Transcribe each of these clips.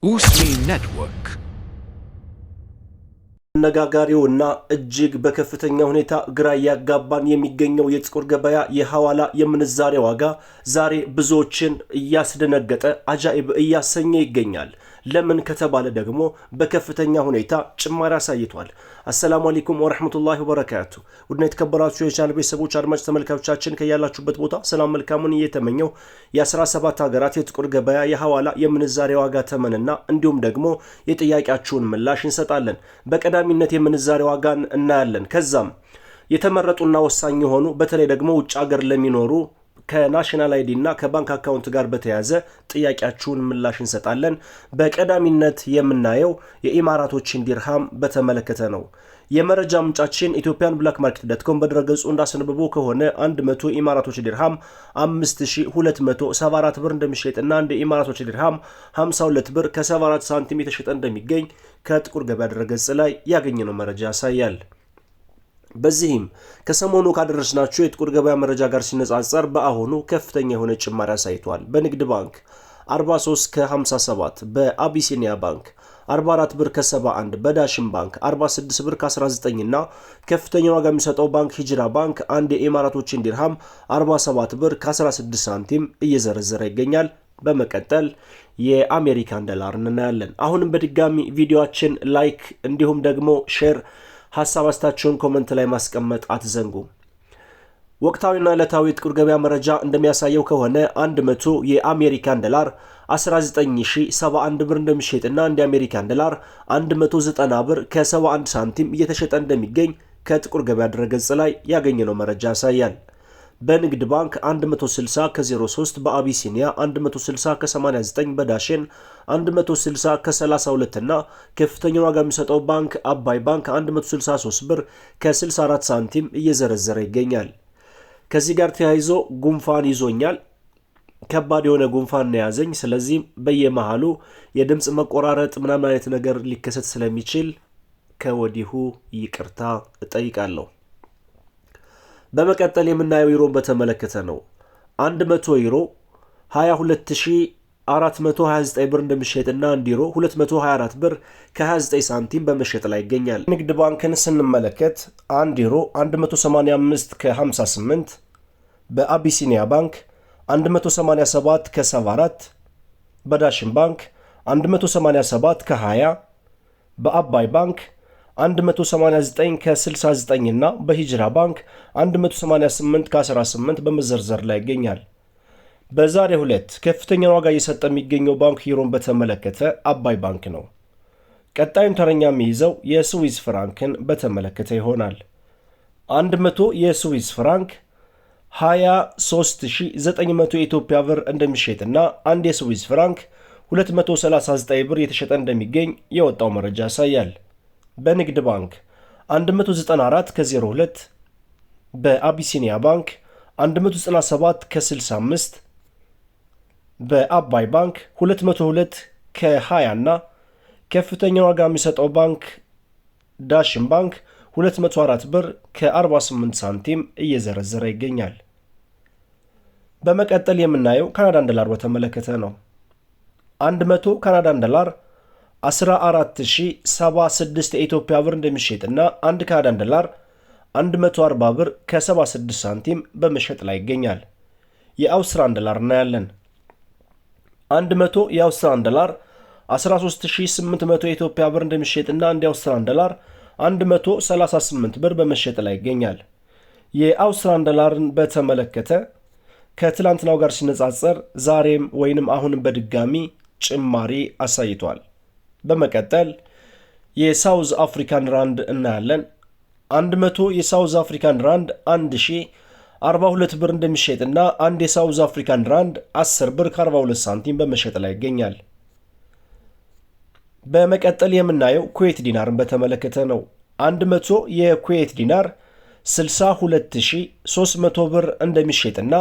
Usmi Network ነጋጋሪውና እጅግ በከፍተኛ ሁኔታ ግራ ያጋባን የሚገኘው የጥቁር ገበያ የሐዋላ የምንዛሬ ዋጋ ዛሬ ብዙዎችን እያስደነገጠ አጃኢብ እያሰኘ ይገኛል። ለምን ከተባለ ደግሞ በከፍተኛ ሁኔታ ጭማሪ አሳይቷል። አሰላሙ አለይኩም ወራህመቱላሂ ወበረካቱ። ውድና የተከበራችሁ የቻናል ቤተሰቦች አድማጭ ተመልካቾቻችን ከያላችሁበት ቦታ ሰላም መልካሙን እየተመኘው የ17 ሀገራት የጥቁር ገበያ የሐዋላ የምንዛሬ ዋጋ ተመንና እንዲሁም ደግሞ የጥያቄያችሁን ምላሽ እንሰጣለን። በቀዳሚነት የምንዛሬ ዋጋን እናያለን። ከዛም የተመረጡና ወሳኝ የሆኑ በተለይ ደግሞ ውጭ ሀገር ለሚኖሩ ከናሽናል አይዲ እና ከባንክ አካውንት ጋር በተያያዘ ጥያቄያችሁን ምላሽ እንሰጣለን። በቀዳሚነት የምናየው የኢማራቶችን ዲርሃም በተመለከተ ነው። የመረጃ ምንጫችን ethiopianblackmarket.com በድረገጹ እንዳስነበበው ከሆነ 100 ኢማራቶች ዲርሃም 5274 ብር እንደሚሸጥና አንድ ኢማራቶች ዲርሃም 52 ብር ከ74 ሳንቲም የተሸጠ እንደሚገኝ ከጥቁር ገበያ ድረገጽ ላይ ያገኘነው መረጃ ያሳያል። በዚህም ከሰሞኑ ካደረስናችሁ የጥቁር ገበያ መረጃ ጋር ሲነጻጸር በአሁኑ ከፍተኛ የሆነ ጭማሪ አሳይቷል። በንግድ ባንክ 43 ከ57፣ በአቢሲኒያ ባንክ 44 ብር ከ71፣ በዳሽን ባንክ 46 ብር ከ19 እና ከፍተኛ ዋጋ የሚሰጠው ባንክ ሂጅራ ባንክ አንድ የኢማራቶችን ዲርሃም 47 ብር ከ16 ሳንቲም እየዘረዘረ ይገኛል። በመቀጠል የአሜሪካን ዶላር እናያለን። አሁንም በድጋሚ ቪዲዮአችን ላይክ እንዲሁም ደግሞ ሼር ሐሳብ አስተያየታችሁን ኮሜንት ላይ ማስቀመጥ አትዘንጉ። ወቅታዊና ዕለታዊ ጥቁር ገበያ መረጃ እንደሚያሳየው ከሆነ 100 የአሜሪካን ዶላር 19071 ብር እንደሚሸጥና አንድ የአሜሪካን ዶላር 190 ብር ከ71 ሳንቲም እየተሸጠ እንደሚገኝ ከጥቁር ገበያ ድረገጽ ላይ ያገኘነው መረጃ ያሳያል። በንግድ ባንክ 160 ከ03፣ በአቢሲኒያ 160 ከ89፣ በዳሽን 160 ከ32 እና ከፍተኛ ዋጋ የሚሰጠው ባንክ አባይ ባንክ 163 ብር ከ64 ሳንቲም እየዘረዘረ ይገኛል። ከዚህ ጋር ተያይዞ ጉንፋን ይዞኛል። ከባድ የሆነ ጉንፋን ነው ያዘኝ። ስለዚህ በየመሃሉ የድምጽ መቆራረጥ ምናምን አይነት ነገር ሊከሰት ስለሚችል ከወዲሁ ይቅርታ እጠይቃለሁ። በመቀጠል የምናየው ዩሮን በተመለከተ ነው። 100 ዩሮ 22429 ብር እንደሚሸጥና 1 ዩሮ 224 ብር ከ29 ሳንቲም በመሸጥ ላይ ይገኛል። ንግድ ባንክን ስንመለከት 1 ዩሮ 185 ከ58፣ በአቢሲኒያ ባንክ 187 ከ74፣ በዳሽን ባንክ 187 ከ20፣ በአባይ ባንክ 189 ከ69 እና በሂጅራ ባንክ 188 ከ18 በመዘርዘር ላይ ይገኛል። በዛሬው ዕለት ከፍተኛ ዋጋ እየሰጠ የሚገኘው ባንክ ዩሮን በተመለከተ አባይ ባንክ ነው። ቀጣዩን ተረኛ የሚይዘው የስዊዝ ፍራንክን በተመለከተ ይሆናል። 100 የስዊዝ ፍራንክ 23900 የኢትዮጵያ ብር እንደሚሸጥና አንድ የስዊዝ ፍራንክ 239 ብር የተሸጠ እንደሚገኝ የወጣው መረጃ ያሳያል። በንግድ ባንክ 194 ከ02፣ በአቢሲኒያ ባንክ 197 ከ65፣ በአባይ ባንክ 202 ከ20 እና ከፍተኛ ዋጋ የሚሰጠው ባንክ ዳሽን ባንክ 204 ብር ከ48 ሳንቲም እየዘረዘረ ይገኛል። በመቀጠል የምናየው ካናዳን ዶላር በተመለከተ ነው። 100 ካናዳን ዶላር 14076 የኢትዮጵያ ብር እንደሚሸጥና አንድ ካናዳን ዶላር 140 ብር ከ76 ሳንቲም በመሸጥ ላይ ይገኛል። የአውስትራሊያን ዶላር እናያለን። 100 የአውስትራሊያን ዶላር 13800 የኢትዮጵያ ብር እንደሚሸጥና አንድ የአውስትራሊያን ዶላር 138 ብር በመሸጥ ላይ ይገኛል። የአውስትራሊያን ዶላርን በተመለከተ ከትላንትናው ጋር ሲነጻጸር ዛሬም ወይንም አሁንም በድጋሚ ጭማሪ አሳይቷል። በመቀጠል የሳውዝ አፍሪካን ራንድ እናያለን። 100 የሳውዝ አፍሪካን ራንድ 1042 ብር እንደሚሸጥና አንድ የሳውዝ አፍሪካን ራንድ 10 ብር ከ42 ሳንቲም በመሸጥ ላይ ይገኛል። በመቀጠል የምናየው ኩዌት ዲናርን በተመለከተ ነው። 100 የኩዌት ዲናር 62300 ብር እንደሚሸጥና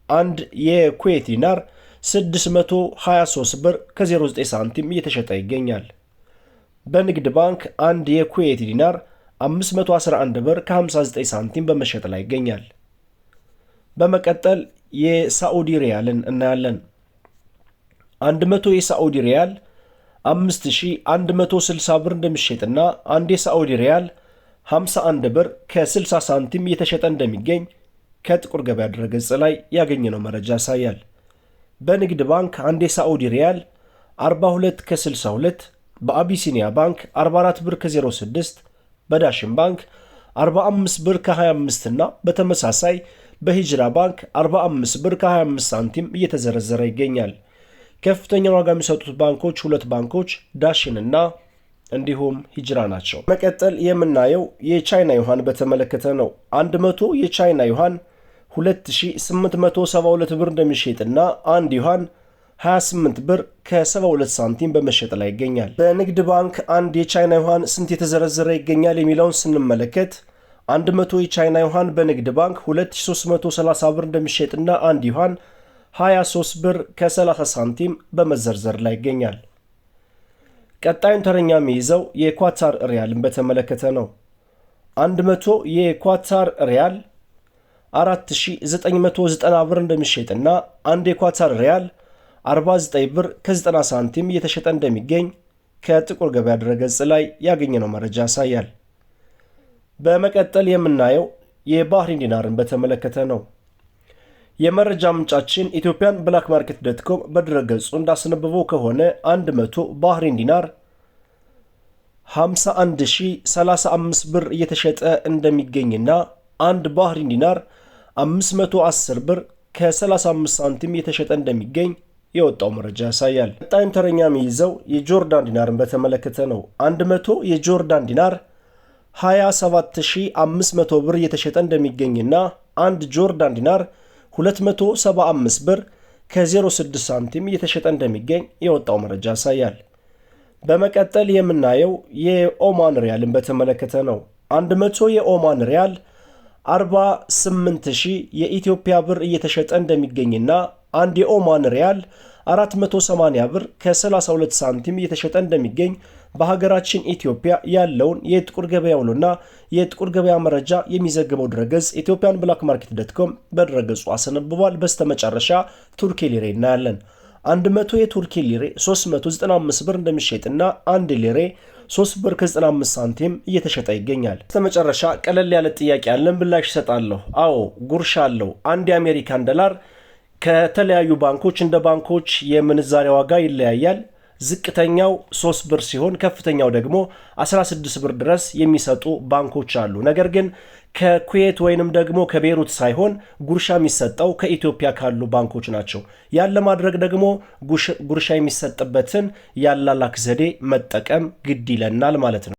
አንድ የኩዌት ዲናር 623 ብር ከ09 ሳንቲም እየተሸጠ ይገኛል። በንግድ ባንክ አንድ የኩዌት ዲናር 511 ብር ከ59 ሳንቲም በመሸጥ ላይ ይገኛል። በመቀጠል የሳዑዲ ሪያልን እናያለን። 100 የሳዑዲ ሪያል 5160 ብር እንደሚሸጥና አንድ የሳዑዲ ሪያል 51 ብር ከ60 ሳንቲም እየተሸጠ እንደሚገኝ ከጥቁር ገበያ ድረገጽ ላይ ያገኘነው መረጃ ያሳያል። በንግድ ባንክ አንድ የሳዑዲ ሪያል 42 ከ62፣ በአቢሲኒያ ባንክ 44 ብር ከ06፣ በዳሽን ባንክ 45 ብር ከ25 እና በተመሳሳይ በሂጅራ ባንክ 45 ብር ከ25 ሳንቲም እየተዘረዘረ ይገኛል። ከፍተኛ ዋጋ የሚሰጡት ባንኮች ሁለት ባንኮች ዳሽን እና እንዲሁም ሂጅራ ናቸው። መቀጠል የምናየው የቻይና ዩሃን በተመለከተ ነው። 100 የቻይና ዩሃን 2872 ብር እንደሚሸጥና አንድ ዩሃን 28 ብር ከ72 ሳንቲም በመሸጥ ላይ ይገኛል። በንግድ ባንክ አንድ የቻይና ዩሃን ስንት የተዘረዘረ ይገኛል የሚለውን ስንመለከት 100 የቻይና ዩሃን በንግድ ባንክ 2330 ብር እንደሚሸጥና አንድ ዩሃን 23 ብር ከ30 ሳንቲም በመዘርዘር ላይ ይገኛል። ቀጣዩን ተረኛ የሚይዘው የኳታር ሪያልን በተመለከተ ነው። 100 የኳታር ሪያል 4990 ብር እንደሚሸጥና አንድ የኳታር ሪያል 49 ብር ከ90 ሳንቲም እየተሸጠ እንደሚገኝ ከጥቁር ገበያ ድረገጽ ላይ ያገኘነው መረጃ ያሳያል። በመቀጠል የምናየው የባህሪን ዲናርን በተመለከተ ነው። የመረጃ ምንጫችን ኢትዮጵያን ብላክ ማርኬት .com በድረገጹ እንዳስነበበው ከሆነ 100 ባህሪን ዲናር 51035 ብር እየተሸጠ እንደሚገኝና አንድ ባህሪን ዲናር 510 ብር ከ35 ሳንቲም እየተሸጠ እንደሚገኝ የወጣው መረጃ ያሳያል። ቀጣዩን ተረኛ የሚይዘው የጆርዳን ዲናርን በተመለከተ ነው። 100 የጆርዳን ዲናር 27500 ብር እየተሸጠ እንደሚገኝና አንድ ጆርዳን ዲናር 275 ብር ከ06 ሳንቲም እየተሸጠ እንደሚገኝ የወጣው መረጃ ያሳያል። በመቀጠል የምናየው የኦማን ሪያልን በተመለከተ ነው። 100 የኦማን ሪያል 48000 የኢትዮጵያ ብር እየተሸጠ እንደሚገኝና አንድ የኦማን ሪያል 480 ብር ከ32 ሳንቲም እየተሸጠ እንደሚገኝ በሀገራችን ኢትዮጵያ ያለውን የጥቁር ገበያ ውሎና የጥቁር ገበያ መረጃ የሚዘግበው ድረገጽ ኢትዮጵያን ብላክ ማርኬት .com በድረገጹ አስነብቧል። በስተመጨረሻ ቱርኪ ሊሬ እናያለን። 100 የቱርኪ ሊሬ 395 ብር እንደሚሸጥና አንድ ሊሬ 3 ብር ከ95 ሳንቲም እየተሸጠ ይገኛል። በስተመጨረሻ ቀለል ያለ ጥያቄ ያለን ብላሽ ይሰጣለሁ። አዎ ጉርሻ አለው። አንድ የአሜሪካን ዶላር ከተለያዩ ባንኮች እንደ ባንኮች የምንዛሬ ዋጋ ይለያያል። ዝቅተኛው 3 ብር ሲሆን ከፍተኛው ደግሞ 16 ብር ድረስ የሚሰጡ ባንኮች አሉ። ነገር ግን ከኩዌት ወይንም ደግሞ ከቤሩት ሳይሆን ጉርሻ የሚሰጠው ከኢትዮጵያ ካሉ ባንኮች ናቸው። ያን ለማድረግ ደግሞ ጉርሻ የሚሰጥበትን ያላላክ ዘዴ መጠቀም ግድ ይለናል ማለት ነው።